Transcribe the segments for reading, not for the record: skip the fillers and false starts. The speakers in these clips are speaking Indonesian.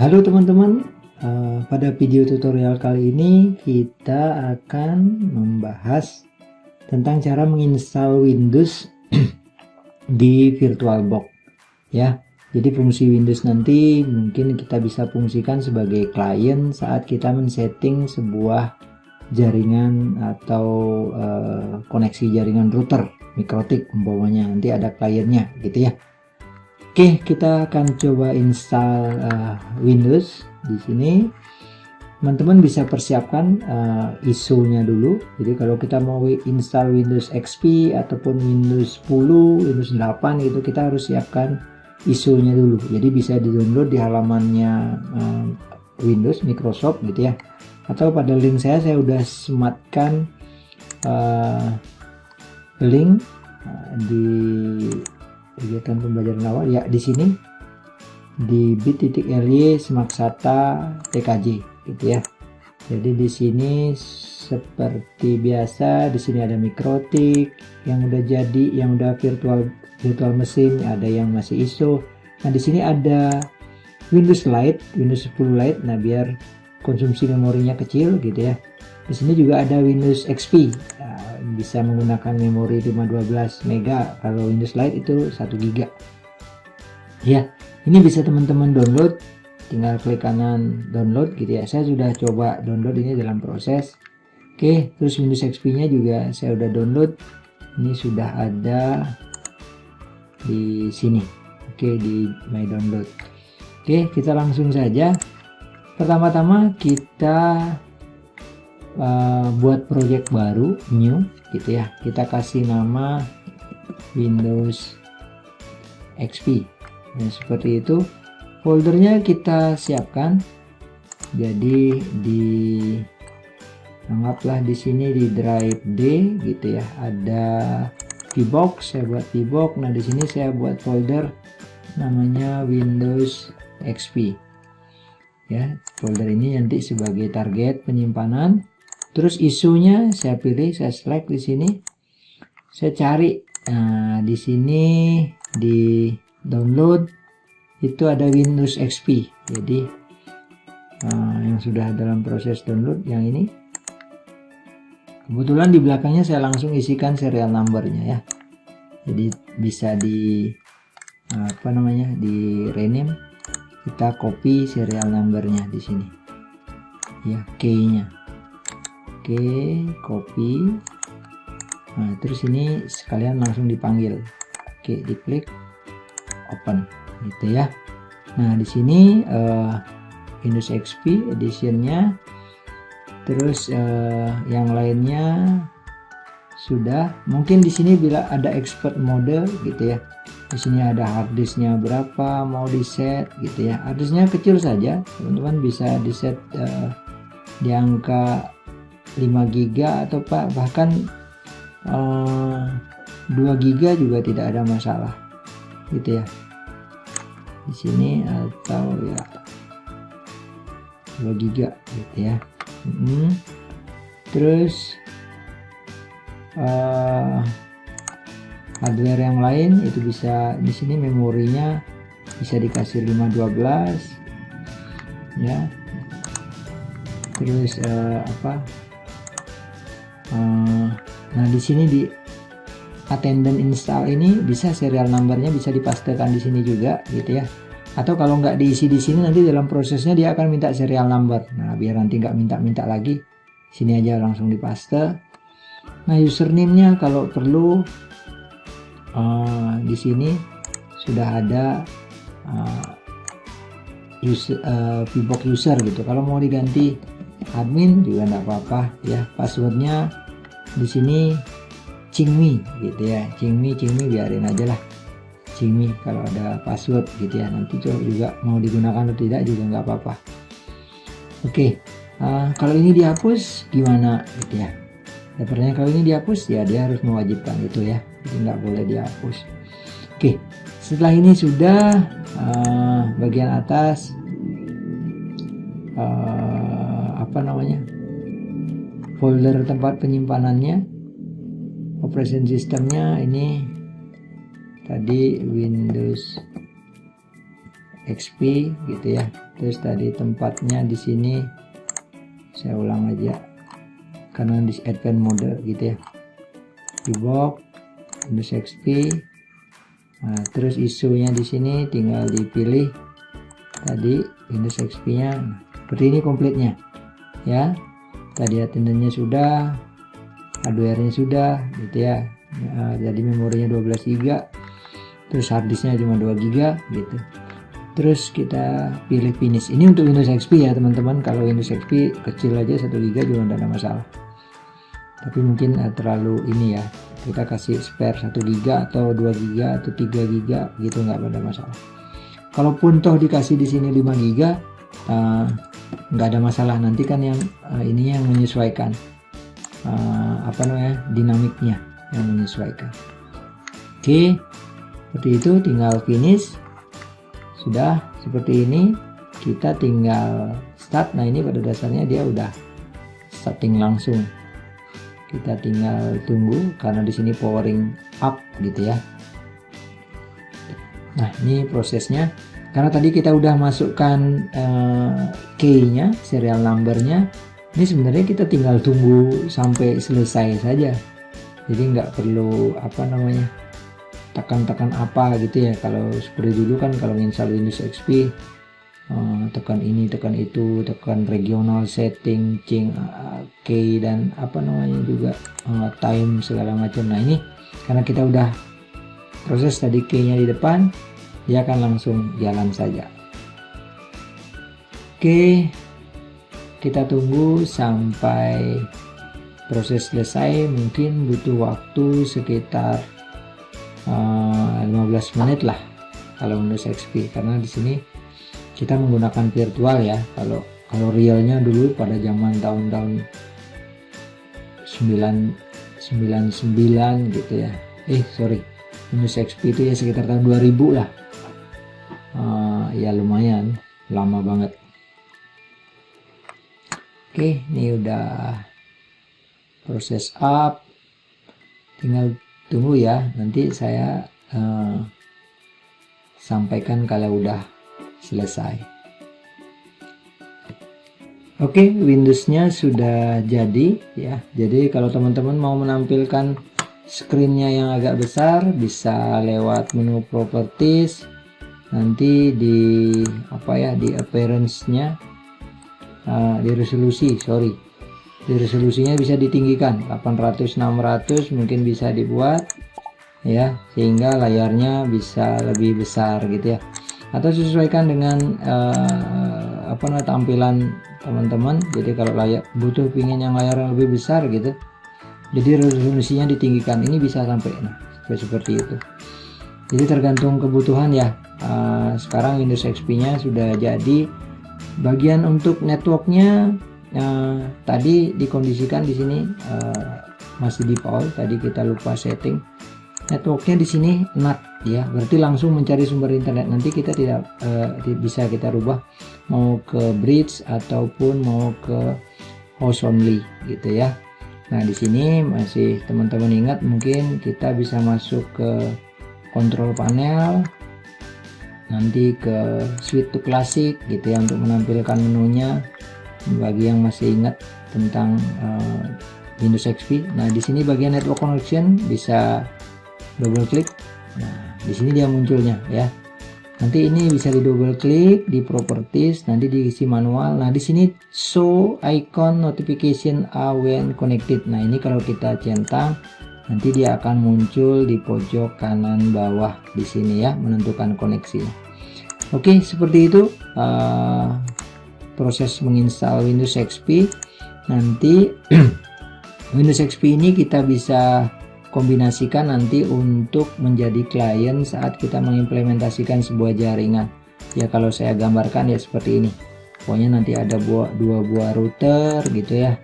Halo teman-teman, pada video tutorial kali ini kita akan membahas tentang cara menginstal Windows di VirtualBox ya. Jadi fungsi Windows nanti mungkin kita bisa fungsikan sebagai klien saat kita men-setting sebuah jaringan atau koneksi jaringan router mikrotik umpamanya, nanti ada kliennya gitu ya. Oke, kita akan coba install Windows di sini. Teman-teman bisa persiapkan ISO-nya dulu. Jadi kalau kita mau install Windows XP ataupun Windows 10, Windows 8 gitu, kita harus siapkan ISO-nya dulu. Jadi bisa di-download di halamannya Windows Microsoft gitu ya. Atau pada link saya udah sematkan link di kegiatan pembelajaran awal ya, di sini di bit.ly smaksata tkj gitu ya. Jadi di sini seperti biasa, di sini ada mikrotik yang udah jadi, yang udah virtual machine, ada yang masih ISO. Nah di sini ada Windows Lite, Windows 10 Lite. Nah biar konsumsi memorinya kecil gitu ya. Di sini juga ada Windows XP, bisa menggunakan memori 512 MB. Kalau Windows Lite itu 1 GB. Ya, ini bisa teman-teman download, tinggal klik kanan download gitu ya. Saya sudah coba download, ini dalam proses. Oke, terus Windows XP-nya juga saya udah download. Ini sudah ada di sini. Oke, di My Download. Oke, kita langsung saja. Pertama-tama kita buat project baru, new gitu ya. Kita kasih nama Windows XP. Nah, seperti itu. Foldernya kita siapkan. Jadi anggaplah di sini di drive D gitu ya. Ada VBox, saya buat VBox. Nah, di sini saya buat folder namanya Windows XP. Ya, folder ini nanti sebagai target penyimpanan. Terus ISO-nya saya pilih, saya select di sini. Saya cari. Nah, di sini di download itu ada Windows XP. Jadi yang sudah dalam proses download yang ini. Kebetulan di belakangnya saya langsung isikan serial numbernya ya. Jadi bisa di di rename. Kita copy serial numbernya di sini. Ya, key-nya. Oke, copy. Nah, terus ini sekalian langsung dipanggil. Oke, diklik open gitu ya. Nah, di sini Windows XP editionnya. Terus yang lainnya sudah. Mungkin di sini bila ada expert mode gitu ya. Di sini ada harddisknya berapa mau di set gitu ya. Harddisknya kecil saja, teman-teman bisa di set di angka 5 GB atau bahkan 2 GB juga tidak ada masalah gitu ya. Di sini atau ya 2 GB gitu ya. Terus hardware yang lain itu bisa di sini, memorinya bisa dikasih 512 ya. Terus nah di sini di attendant install ini bisa serial numbernya bisa dipastekan di sini juga gitu ya. Atau kalau nggak diisi di sini, nanti dalam prosesnya dia akan minta serial number. Nah biar nanti nggak minta lagi, sini aja langsung dipaste. Nah username-nya kalau perlu di sini sudah ada VBox user gitu. Kalau mau diganti admin juga nggak apa-apa ya. Passwordnya di sini Cingmi gitu ya. Cingmi biarin aja lah. Cingmi kalau ada password gitu ya. Nanti juga mau digunakan atau tidak juga nggak apa-apa. Oke, kalau ini dihapus gimana gitu ya. Pertanyaan kalau ini dihapus ya dia harus mewajibkan itu ya. Jadi nggak boleh dihapus. Oke, setelah ini sudah bagian atas folder tempat penyimpanannya, operation systemnya ini tadi Windows XP gitu ya. Terus tadi tempatnya di sini saya ulang aja karena di advance mode gitu ya, di box Windows XP. Nah, terus isunya di sini tinggal dipilih tadi Windows XP-nya. Seperti ini komplitnya ya. Tadi attendance-nya sudah, hardware-nya sudah gitu ya. Jadi memorinya 12 GB, terus harddisknya cuma 2 GB gitu. Terus kita pilih finish. Ini untuk Windows XP ya teman-teman. Kalau Windows XP kecil aja 1 GB juga tidak ada masalah. Tapi mungkin terlalu ini ya, kita kasih spare 1 GB atau 2 GB atau 3 GB gitu, nggak ada masalah. Kalaupun toh dikasih di sini 5 GB, nggak ada masalah. Nanti kan yang ininya yang menyesuaikan dinamiknya yang menyesuaikan. Oke, seperti itu, tinggal finish. Sudah seperti ini, kita tinggal start. Nah ini pada dasarnya dia udah starting langsung. Kita tinggal tunggu karena di sini powering up gitu ya. Nah ini prosesnya, karena tadi kita udah masukkan key-nya, serial number-nya. Ini sebenarnya kita tinggal tunggu sampai selesai saja. Jadi nggak perlu tekan-tekan apa gitu ya. Kalau seperti dulu kan kalau install Windows XP tekan ini, tekan itu, tekan regional setting, change key dan juga time segala macam. Nah ini karena kita udah proses tadi key-nya di depan, dia akan langsung jalan saja. Oke, kita tunggu sampai proses selesai. Mungkin butuh waktu sekitar 15 menit lah kalau Windows XP, karena di sini kita menggunakan virtual ya. Kalau realnya dulu pada zaman tahun-tahun 99 gitu ya. Windows XP itu ya sekitar tahun 2000 lah. Ya lumayan lama banget. Oke, ini udah proses up. Tinggal tunggu ya. Nanti saya sampaikan kalau udah selesai. Oke, Windows-nya sudah jadi ya. Jadi kalau teman-teman mau menampilkan screen-nya yang agak besar, bisa lewat menu properties. Nanti di di appearance-nya, di resolusinya bisa ditinggikan 800-600 mungkin bisa dibuat ya, sehingga layarnya bisa lebih besar gitu ya. Atau sesuaikan dengan tampilan teman-teman. Jadi kalau butuh pingin yang layar yang lebih besar gitu, jadi resolusinya ditinggikan. Ini bisa sampai seperti itu. Jadi tergantung kebutuhan ya. Sekarang Windows XP-nya sudah jadi. Bagian untuk networknya tadi dikondisikan di sini masih default. Tadi kita lupa setting. Networknya di sini NAT ya, berarti langsung mencari sumber internet. Nanti kita tidak bisa kita rubah mau ke bridge ataupun mau ke host only gitu ya. Nah di sini masih teman-teman ingat, mungkin kita bisa masuk ke control panel, nanti ke switch to classic gitu ya untuk menampilkan menunya. Bagi yang masih ingat tentang Windows XP. Nah di sini bagian network connection bisa double klik. Nah di sini dia munculnya ya. Nanti ini bisa di double klik di properties, nanti diisi manual. Nah di sini show icon notification when connected. Nah ini kalau kita centang nanti dia akan muncul di pojok kanan bawah di sini ya, menentukan koneksi. Oke, seperti itu proses menginstal Windows XP. Nanti Windows XP ini kita bisa kombinasikan nanti untuk menjadi klien saat kita mengimplementasikan sebuah jaringan ya. Kalau saya gambarkan ya seperti ini, pokoknya nanti ada dua buah router gitu ya.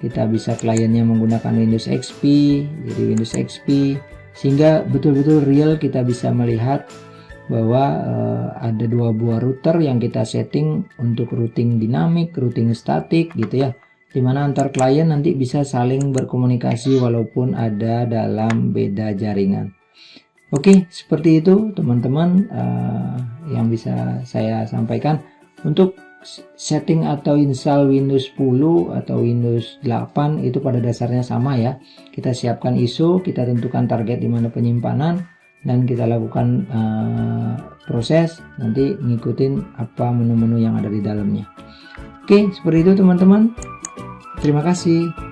Kita bisa kliennya menggunakan Windows XP, jadi Windows XP, sehingga betul-betul real kita bisa melihat bahwa ada dua buah router yang kita setting untuk routing dinamik, routing statik gitu ya, dimana antar klien nanti bisa saling berkomunikasi walaupun ada dalam beda jaringan. Oke, seperti itu teman-teman yang bisa saya sampaikan. Untuk setting atau install Windows 10 atau Windows 8 itu pada dasarnya sama ya. Kita siapkan ISO, kita tentukan target di mana penyimpanan, dan kita lakukan proses, nanti ngikutin apa menu-menu yang ada di dalamnya. Oke, seperti itu teman-teman. Terima kasih.